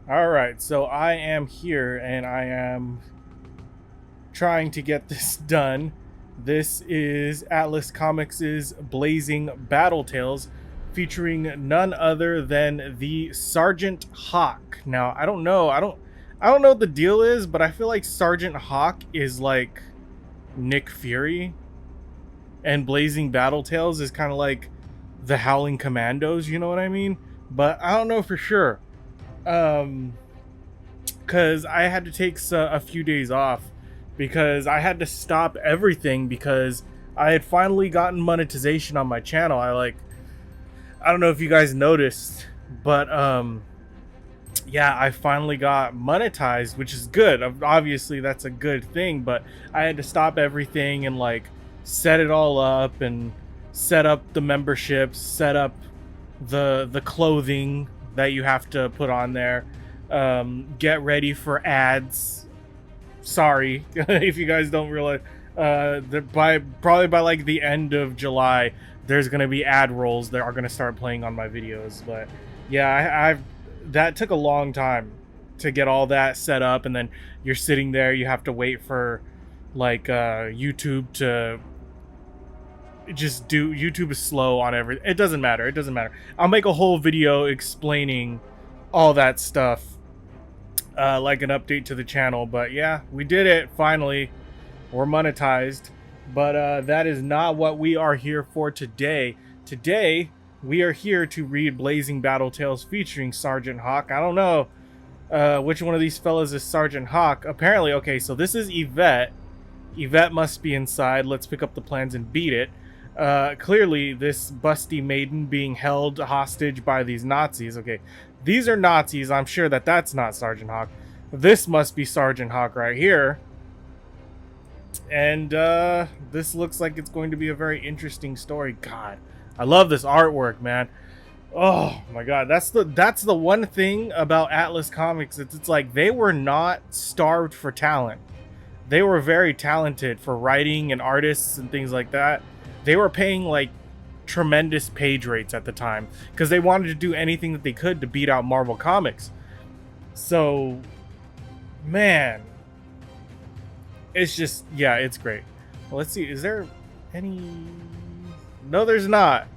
All right, so I am here and I am trying to get this done. This is Atlas Comics' Blazing Battle Tales, featuring none other than the Sergeant Hawk. Now, I don't know what the deal is, but I feel like Sergeant Hawk is like Nick Fury, and Blazing Battle Tales is kind of like the Howling Commandos. You know what I mean? But I don't know for sure. Um, because I had to take a few days off because I had to stop everything because I had finally gotten monetization on my channel. I don't know if you guys noticed, but yeah, I finally got monetized, which is good. Obviously that's a good thing, but I had to stop everything and like set it all up and set up the memberships, set up the clothing that you have to put on there, get ready for ads. Sorry if you guys don't realize, probably by like the end of July there's gonna be ad rolls that are gonna start playing on my videos. But yeah, I've that took a long time to get all that set up, and then you're sitting there, you have to wait for like YouTube to just do. YouTube is slow on everything. It doesn't matter. I'll make a whole video explaining all that stuff, like an update to the channel. But yeah, we did it finally. We're monetized. But that is not what we are here for today. Today we are here to read Blazing Battle Tales featuring Sergeant Hawk. I don't know which one of these fellas is Sergeant Hawk. Apparently, okay, so this is Yvette. Yvette must be inside. Let's pick up the plans and beat it. Clearly, this busty maiden being held hostage by these Nazis. Okay, these are Nazis. I'm sure that that's not Sergeant Hawk. This must be Sergeant Hawk right here. And this looks like it's going to be a very interesting story. God, I love this artwork, man. Oh my god, that's the one thing about Atlas Comics. It's like they were not starved for talent. They were very talented for writing and artists and things like that. They were paying like tremendous page rates at the time because they wanted to do anything that they could to beat out Marvel Comics. So, man, it's just, yeah, it's great. Well, let's see, is there any... No, there's not.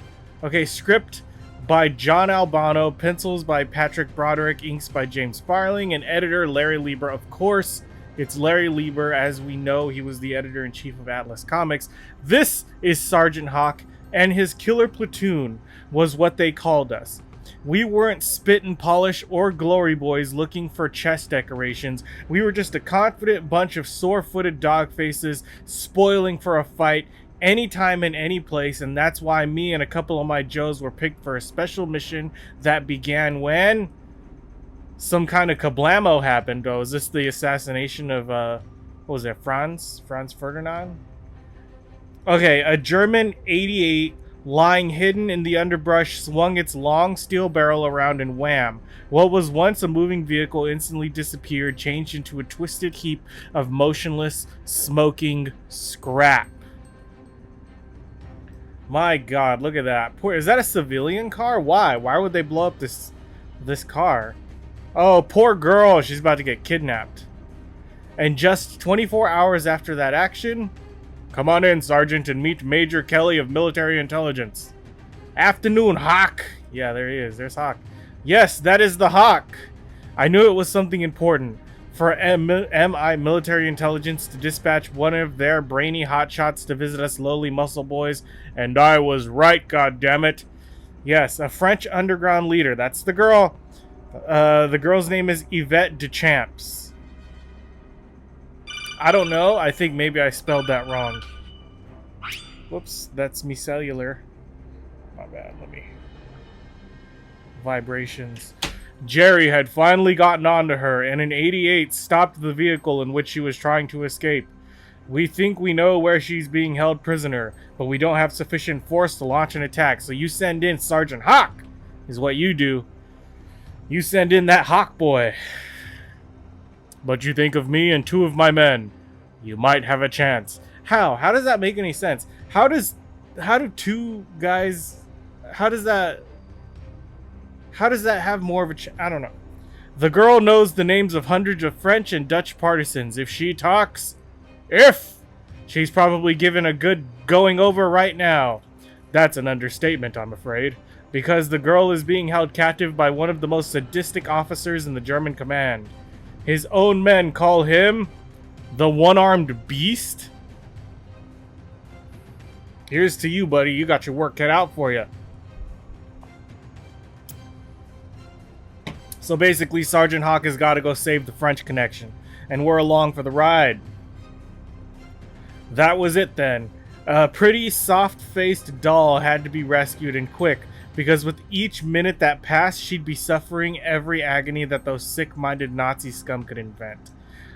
Okay, script by John Albano, pencils by Patrick Broderick, inks by James Farling, and editor Larry Lieber. Of course, it's Larry Lieber. As we know, he was the editor-in-chief of Atlas Comics. This is Sergeant Hawk, and his killer platoon was what they called us. We weren't spit and polish or glory boys looking for chest decorations. We were just a confident bunch of sore-footed dog faces spoiling for a fight anytime and any place, and that's why me and a couple of my Joes were picked for a special mission that began when some kind of kablamo happened. Oh, is this the assassination of what was it, Franz Ferdinand? Okay, a German 88 lying hidden in the underbrush swung its long steel barrel around, and wham, what was once a moving vehicle instantly disappeared, changed into a twisted heap of motionless, smoking scrap. My god, look at that. Poor, is that a civilian car? Why would they blow up this car? Oh, poor girl, she's about to get kidnapped. And just 24 hours after that action, come on in, Sergeant, and meet Major Kelly of Military Intelligence. Afternoon, Hawk. Yeah, there he is. There's Hawk. Yes, that is the Hawk. I knew it was something important. For MI Military Intelligence to dispatch one of their brainy hotshots to visit us lowly muscle boys, and I was right, goddammit. Yes, a French underground leader. That's the girl. The girl's name is Yvette Deschamps. I don't know. I think maybe I spelled that wrong. Whoops, that's me cellular. My bad. Let me... Vibrations. Jerry had finally gotten onto her, and an 88 stopped the vehicle in which she was trying to escape. We think we know where she's being held prisoner, but we don't have sufficient force to launch an attack, so you send in Sergeant Hawk, is what you do. You send in that Hawk boy. But you think of me and two of my men. You might have a chance. How? How does that make any sense? How do two guys... How does that have more of a I don't know. The girl knows the names of hundreds of French and Dutch partisans. If she talks, if she's probably given a good going over right now. That's an understatement, I'm afraid, because the girl is being held captive by one of the most sadistic officers in the German command. His own men call him the one-armed beast. Here's to you, buddy. You got your work cut out for you. So basically, Sergeant Hawk has got to go save the French connection, and we're along for the ride. That was it then. A pretty soft-faced doll had to be rescued, and quick, because with each minute that passed, she'd be suffering every agony that those sick-minded Nazi scum could invent.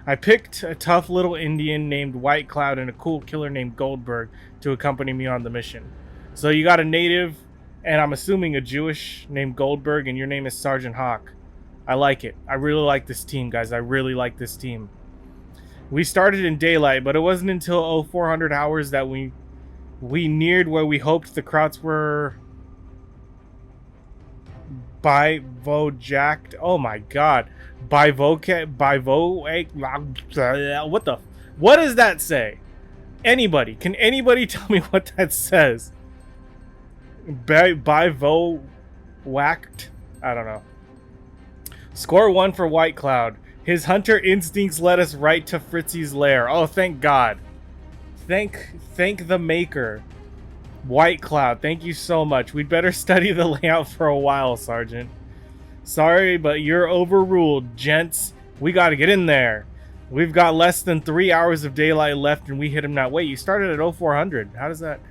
I picked a tough little Indian named White Cloud and a cool killer named Goldberg to accompany me on the mission. So you got a native, and I'm assuming a Jewish, named Goldberg, and your name is Sergeant Hawk. I like it. I really like this team, guys. I really like this team. We started in daylight, but it wasn't until 0400 hours that we neared where we hoped the Krauts were bivojacked. Oh my god. What does that say? Anybody? Can anybody tell me what that says? Bivo whacked? I don't know. Score 1 for White Cloud. His hunter instincts led us right to Fritzy's lair. Oh, thank God. Thank the maker. White Cloud, thank you so much. We'd better study the layout for a while, Sergeant. Sorry, but you're overruled, gents. We gotta get in there. We've got less than 3 hours of daylight left and we hit him now. Wait, you started at 0400. How does that...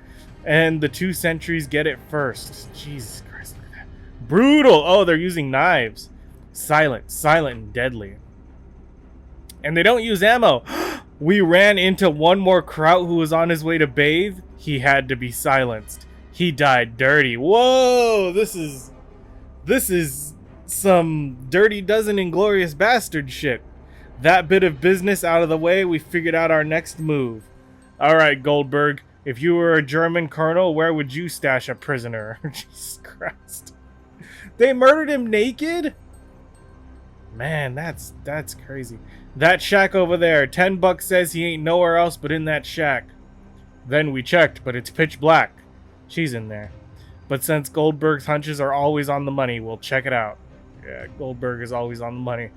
And the 2 sentries get it first. Jesus Christ, look at that. Brutal! Oh, they're using knives. Silent and deadly. And they don't use ammo. We ran into one more Kraut who was on his way to bathe. He had to be silenced. He died dirty. Whoa! This is some Dirty Dozen Inglorious Bastard shit. That bit of business out of the way, we figured out our next move. Alright, Goldberg. If you were a German colonel, where would you stash a prisoner? Jesus Christ. They murdered him naked? Man, that's crazy. That shack over there. $10 says he ain't nowhere else but in that shack. Then we checked, but it's pitch black. She's in there. But since Goldberg's hunches are always on the money, we'll check it out. Yeah, Goldberg is always on the money.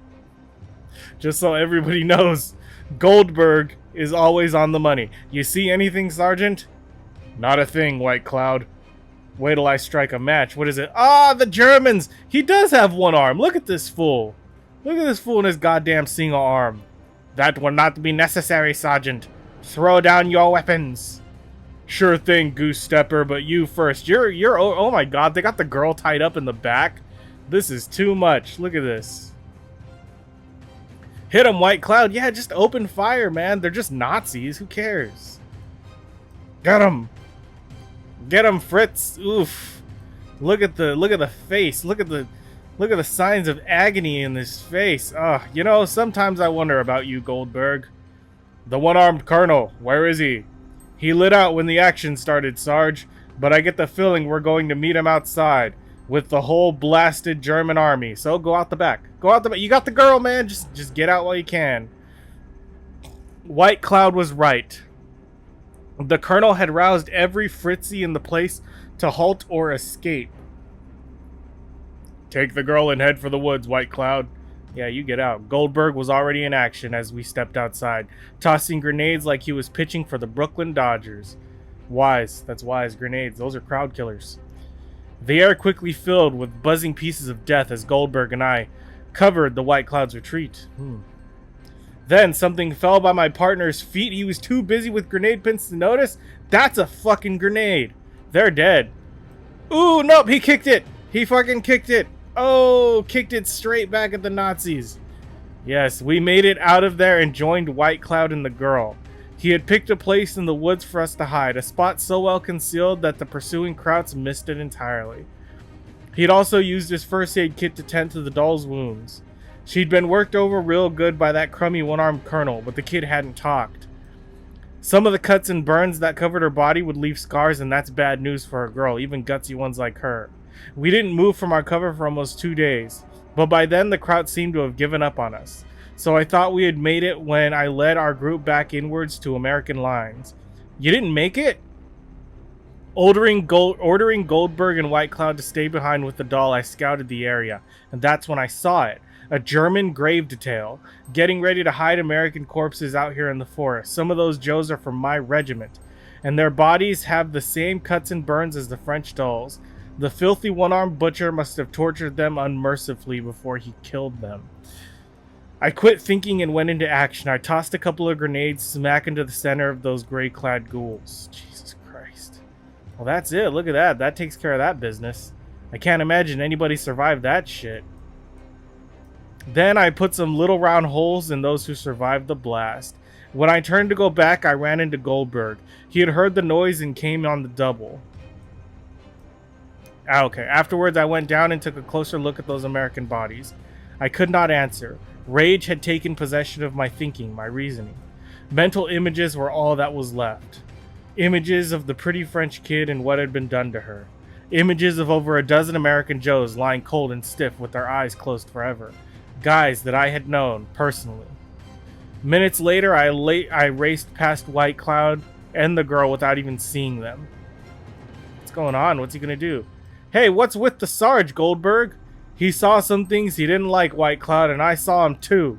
Just so everybody knows, Goldberg is always on the money. You see anything, Sergeant? Not a thing, White Cloud. Wait till I strike a match. What is it? Ah, the Germans! He does have one arm. Look at this fool. Look at this fool in his goddamn single arm. That will not be necessary, Sergeant. Throw down your weapons. Sure thing, Goose Stepper, but you first. You're oh my god, they got the girl tied up in the back. This is too much. Look at this. Hit him, White Cloud. Yeah, just open fire, man. They're just Nazis. Who cares? Get him. Get him, Fritz. Oof. Look at the face. Look at the signs of agony in this face. You know, sometimes I wonder about you, Goldberg. The one-armed colonel, where is he? He lit out when the action started, Sarge, but I get the feeling we're going to meet him outside with the whole blasted German army. So go out the back. Go out the back. You got the girl, man. Just get out while you can. White Cloud was right. The colonel had roused every Fritzy in the place to halt or escape. Take the girl and head for the woods, White Cloud. Yeah, you get out. Goldberg was already in action as we stepped outside, tossing grenades like he was pitching for the Brooklyn Dodgers. Wise. That's wise. Grenades. Those are crowd killers. The air quickly filled with buzzing pieces of death as Goldberg and I covered the White Cloud's retreat. Then something fell by my partner's feet. He was too busy with grenade pins to notice. That's a fucking grenade. They're dead. Ooh, nope, he kicked it. He fucking kicked it. Oh, kicked it straight back at the Nazis. Yes, we made it out of there and joined White Cloud and the girl. He had picked a place in the woods for us to hide, a spot so well concealed that the pursuing Krauts missed it entirely. He had also used his first aid kit to tend to the doll's wounds. She'd been worked over real good by that crummy one-armed colonel, but the kid hadn't talked. Some of the cuts and burns that covered her body would leave scars, and that's bad news for a girl, even gutsy ones like her. We didn't move from our cover for almost 2 days. But by then, the crowd seemed to have given up on us. So I thought we had made it when I led our group back inwards to American lines. You didn't make it? Ordering Goldberg and White Cloud to stay behind with the doll, I scouted the area, and that's when I saw it. A German grave detail, getting ready to hide American corpses out here in the forest. Some of those Joes are from my regiment, and their bodies have the same cuts and burns as the French dolls. The filthy one-armed butcher must have tortured them unmercifully before he killed them. I quit thinking and went into action. I tossed a couple of grenades smack into the center of those gray-clad ghouls. Jesus Christ. Well, that's it. Look at that. That takes care of that business. I can't imagine anybody survived that shit. Then I put some little round holes in those who survived the blast. When I turned to go back, I ran into Goldberg. He had heard the noise and came on the double. Okay. Afterwards, I went down and took a closer look at those American bodies. I could not answer. Rage had taken possession of my thinking, my reasoning. Mental images were all that was left. Images of the pretty French kid and what had been done to her. Images of over a dozen American Joes lying cold and stiff with their eyes closed forever. Guys that I had known personally. Minutes later, I raced past White Cloud and the girl without even seeing them. What's going on? What's he gonna do? Hey, what's with the Sarge, Goldberg? He saw some things he didn't like, White Cloud, and I saw him too.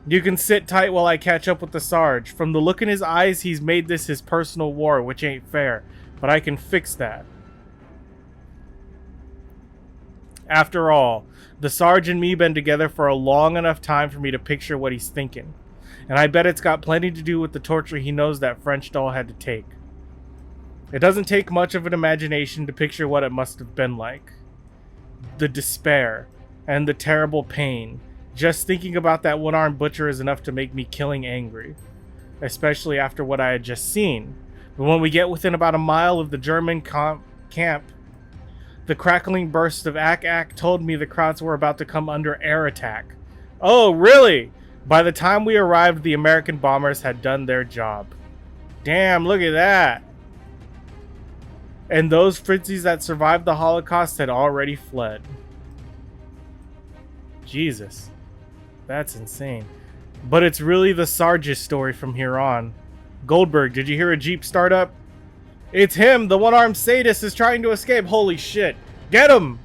You can sit tight while I catch up with the Sarge. From the look in his eyes, he's made this his personal war, which ain't fair. But I can fix that. After all, the Sarge and me been together for a long enough time for me to picture what he's thinking. And I bet it's got plenty to do with the torture he knows that French doll had to take. It doesn't take much of an imagination to picture what it must have been like. The despair and the terrible pain. Just thinking about that one-armed butcher is enough to make me killing angry. Especially after what I had just seen. But when we get within about a mile of the German camp, the crackling burst of ack-ack told me the crowds were about to come under air attack. Oh, really? By the time we arrived, the American bombers had done their job. Damn, look at that. And those Fritzies that survived the Holocaust had already fled. Jesus. That's insane. But it's really the Sarge's story from here on. Goldberg, did you hear a Jeep start up? It's him! The one-armed sadist is trying to escape! Holy shit! Get him!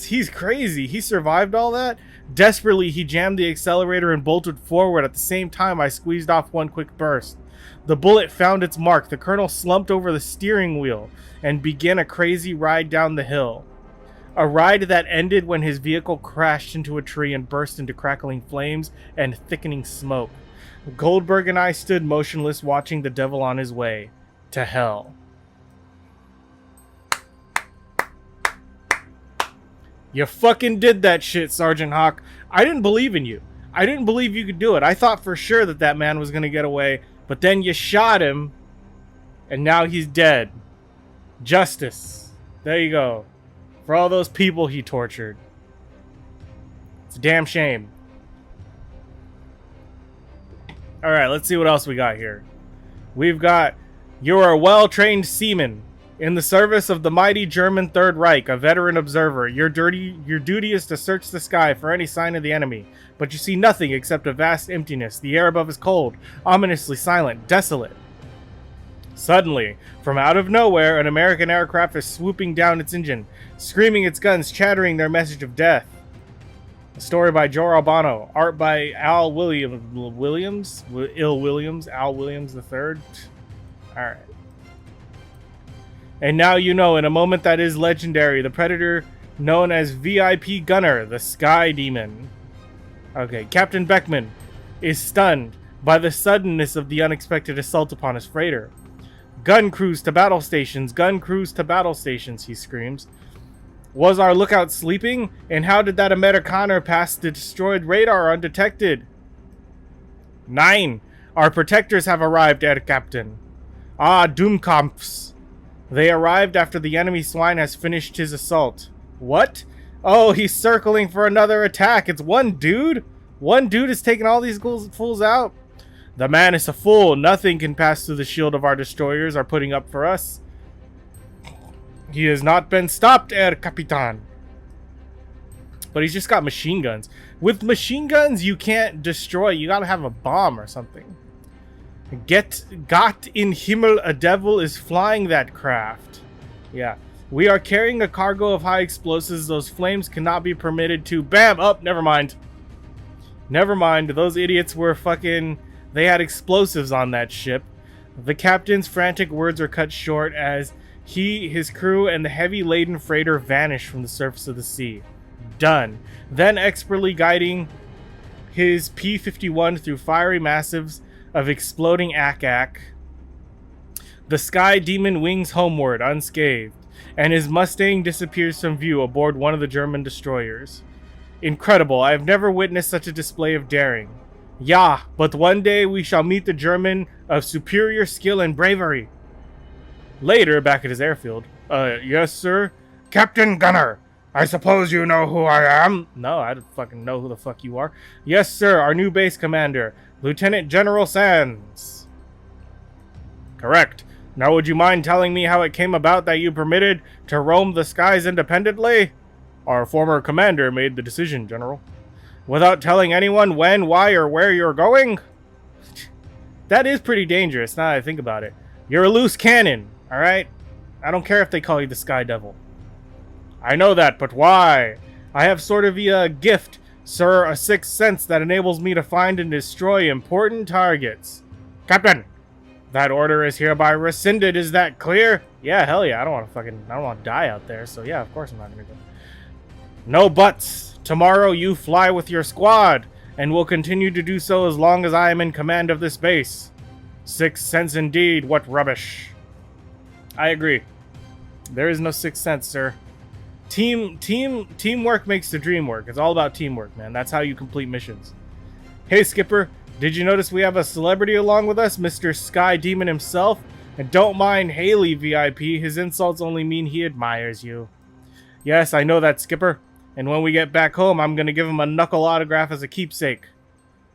He's crazy. He survived all that? Desperately, he jammed the accelerator and bolted forward. At the same time, I squeezed off one quick burst. The bullet found its mark. The colonel slumped over the steering wheel and began a crazy ride down the hill. A ride that ended when his vehicle crashed into a tree and burst into crackling flames and thickening smoke. Goldberg and I stood motionless, watching the devil on his way to hell. You fucking did that shit, Sergeant Hawk. I didn't believe in you. I didn't believe you could do it. I thought for sure that man was going to get away, but then you shot him, and now he's dead. Justice. There you go. For all those people he tortured. It's a damn shame. Alright, let's see what else we got here. We've got, you are a well-trained seaman in the service of the mighty German Third Reich, a veteran observer. Your duty is to search the sky for any sign of the enemy, but you see nothing except a vast emptiness. The air above is cold, ominously silent, desolate. Suddenly, from out of nowhere, an American aircraft is swooping down its engine, screaming its guns, chattering their message of death. A story by Joe Albano, art by Al Williams, Al Williams III. Alright. And now you know, in a moment that is legendary, the Predator known as VIP Gunner, the Sky Demon. Okay, Captain Beckman is stunned by the suddenness of the unexpected assault upon his freighter. Gun crews to battle stations, gun crews to battle stations, he screams. Was our lookout sleeping? And how did that Amerikaner pass the destroyed radar undetected? 9. Our protectors have arrived, Herr Captain. Ah, Doomkampfs. They arrived after the enemy swine has finished his assault. What? Oh, he's circling for another attack. It's one dude? One dude is taking all these fools out? The man is a fool. Nothing can pass through the shield of our destroyers are putting up for us. He has not been stopped, Herr Capitan. But he's just got machine guns. With machine guns, you can't destroy. You gotta have a bomb or something. Gott in Himmel, a devil is flying that craft. Yeah. We are carrying a cargo of high explosives. Those flames cannot be permitted to... Bam! Oh, never mind. Never mind. Those idiots were fucking... They had explosives on that ship. The captain's frantic words are cut short as he, his crew, and the heavy-laden freighter vanish from the surface of the sea. Done. Then expertly guiding his P-51 through fiery massives of exploding ack-ack, the Sky Demon wings homeward unscathed, and his Mustang disappears from view aboard one of the German destroyers. Incredible. I have never witnessed such a display of daring. Yeah, but one day we shall meet the German of superior skill and bravery. Later, back at his airfield. Yes, sir? Captain Gunner, I suppose you know who I am? No, I don't fucking know who the fuck you are. Yes, sir, our new base commander, Lieutenant General Sands. Correct. Now would you mind telling me how it came about that you permitted to roam the skies independently? Our former commander made the decision, General. Without telling anyone when, why, or where you're going? That is pretty dangerous, now that I think about it. You're a loose cannon, alright? I don't care if they call you the Sky Devil. I know that, but why? I have sort of a gift, sir, a sixth sense that enables me to find and destroy important targets. Captain, that order is hereby rescinded, is that clear? Yeah, hell yeah, I don't want to die out there, so yeah, of course I'm not gonna go. No buts. Tomorrow you fly with your squad, and will continue to do so as long as I am in command of this base. Sixth sense indeed, what rubbish. I agree. There is no sixth sense, sir. Teamwork makes the dream work. It's all about teamwork, man. That's how you complete missions. Hey, Skipper, did you notice we have a celebrity along with us, Mr. Sky Demon himself? And don't mind Haley, VIP. His insults only mean he admires you. Yes, I know that, Skipper. And when we get back home, I'm gonna give him a knuckle autograph as a keepsake.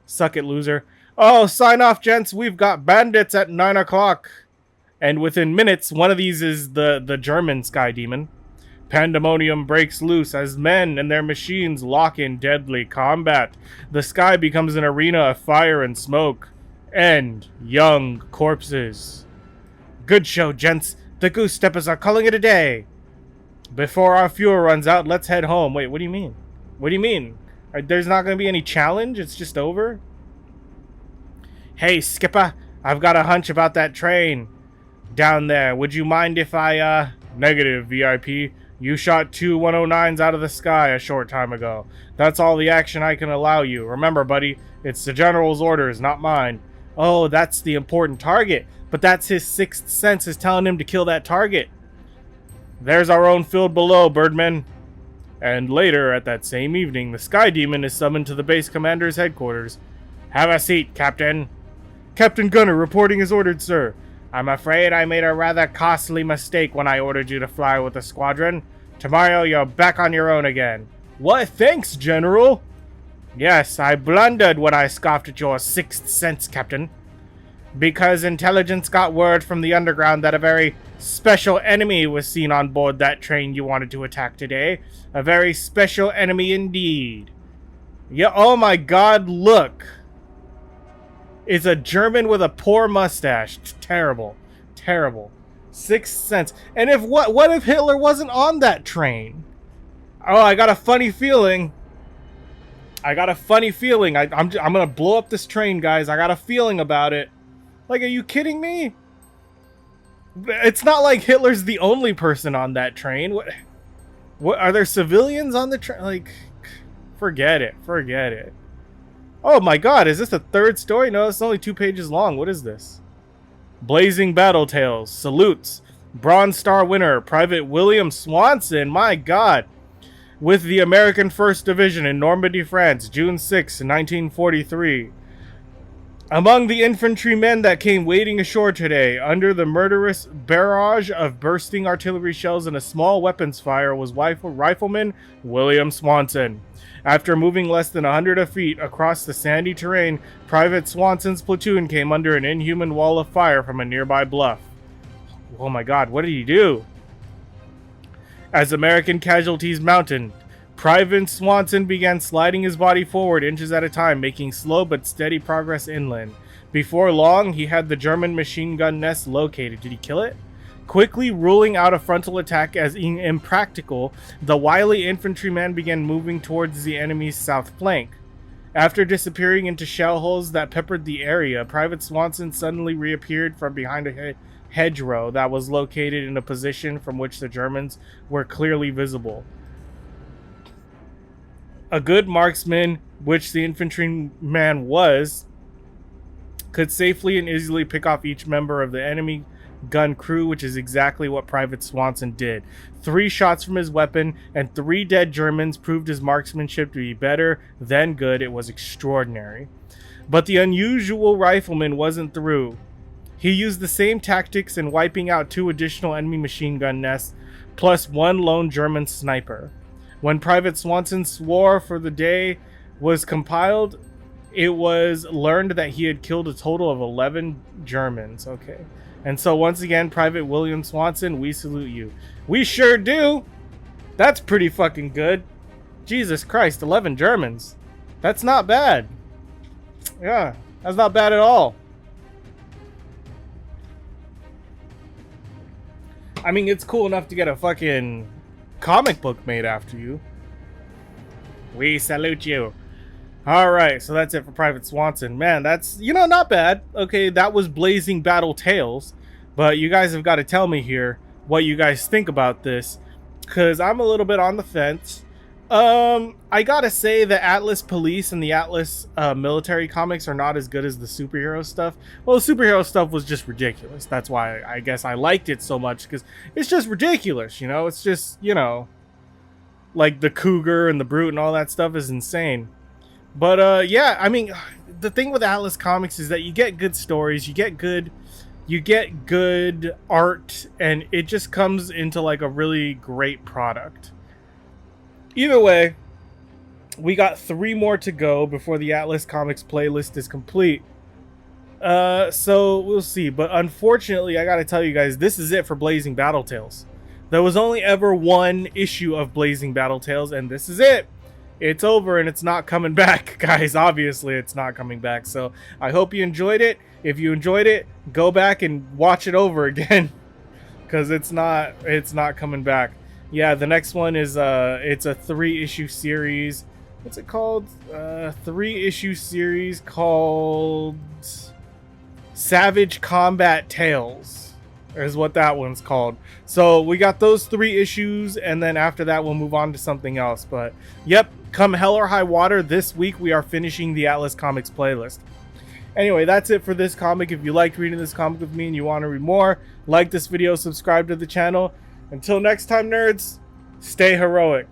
Suck it, loser. Oh, sign off, gents. We've got bandits at 9 o'clock. And within minutes, one of these is the German Sky Demon. Pandemonium breaks loose as men and their machines lock in deadly combat. The sky becomes an arena of fire and smoke. And young corpses. Good show, gents. The Goose Steppers are calling it a day. Before our fuel runs out, let's head home. Wait, what do you mean? What do you mean? There's not going to be any challenge? It's just over? Hey, Skipper, I've got a hunch about that train down there. Would you mind if I, Negative, VIP. You shot 2 109s out of the sky a short time ago. That's all the action I can allow you. Remember, buddy, it's the General's orders, not mine. Oh, that's the important target. But that's his sixth sense is telling him to kill that target. There's our own field below, Birdman. And later, at that same evening, the Sky Demon is summoned to the base commander's headquarters. Have a seat, Captain. Captain Gunner reporting as ordered, sir. I'm afraid I made a rather costly mistake when I ordered you to fly with the squadron. Tomorrow you're back on your own again. What? Thanks, General. Yes, I blundered when I scoffed at your sixth sense, Captain. Because intelligence got word from the underground that a very special enemy was seen on board that train you wanted to attack today. A very special enemy indeed. Yeah, oh my god, look. It's a German with a poor mustache. Terrible. Terrible. Sixth sense. And if what if Hitler wasn't on that train? Oh, I got a funny feeling. I'm gonna blow up this train, guys. I got a feeling about it. Like, are you kidding me? It's not like Hitler's the only person on that train. What are there civilians on the train? Like, forget it. Forget it. Oh my god, is this the third story? No, it's only 2 pages long. What is this? Blazing Battle Tales. Salutes. Bronze Star winner, Private William Swanson. My god. With the American 1st Division in Normandy, France, June 6, 1943. Among the infantrymen that came wading ashore today, under the murderous barrage of bursting artillery shells and a small weapons fire, was rifleman William Swanson. After moving less than 100 feet across the sandy terrain, Private Swanson's platoon came under an inhuman wall of fire from a nearby bluff. Oh my god, what did he do? As American casualties mounted, Private Swanson began sliding his body forward inches at a time, making slow but steady progress inland. Before long, he had the German machine gun nest located. Did he kill it? Quickly ruling out a frontal attack as impractical, the wily infantryman began moving towards the enemy's south flank. After disappearing into shell holes that peppered the area, Private Swanson suddenly reappeared from behind a hedgerow that was located in a position from which the Germans were clearly visible. A good marksman, which the infantryman was, could safely and easily pick off each member of the enemy gun crew, which is exactly what Private Swanson did. 3 shots from his weapon and 3 dead Germans proved his marksmanship to be better than good. It was extraordinary. But the unusual rifleman wasn't through. He used the same tactics in wiping out 2 additional enemy machine gun nests, plus 1 lone German sniper. When Private Swanson swore for the day was compiled, it was learned that he had killed a total of 11 Germans. Okay. And so once again, Private William Swanson, we salute you. We sure do. That's pretty fucking good. Jesus Christ, 11 Germans. That's not bad. Yeah, that's not bad at all. I mean, it's cool enough to get a fucking comic book made after you. We salute you. Alright, so that's it for Private Swanson. Man, that's, you know, not bad. Okay, that was Blazing Battle Tales. But you guys have got to tell me here what you guys think about this, because I'm a little bit on the fence. I gotta say the Atlas Police and the Atlas military comics are not as good as the superhero stuff. Well, the superhero stuff was just ridiculous. That's why I guess I liked it so much, because it's just ridiculous, you know? It's just, you know, like the Cougar and the Brute and all that stuff is insane. But yeah, I mean, the thing with Atlas Comics is that you get good stories, you get good art, and it just comes into like a really great product. Either way, we got 3 more to go before the Atlas Comics playlist is complete. So we'll see. But unfortunately, I gotta tell you guys, this is it for Blazing Battle Tales. There was only ever 1 issue of Blazing Battle Tales, and this is it. It's over and it's not coming back, guys. Obviously, it's not coming back. So I hope you enjoyed it. If you enjoyed it, go back and watch it over again, because it's not coming back. Yeah, the next one is it's a 3-issue series. What's it called? 3-issue series called Savage Combat Tales is what that one's called. So we got those 3 issues, and then after that we'll move on to something else. But yep, come hell or high water, this week we are finishing the Atlas Comics playlist. Anyway, that's it for this comic. If you liked reading this comic with me and you want to read more, like this video, subscribe to the channel. Until next time, nerds, stay heroic.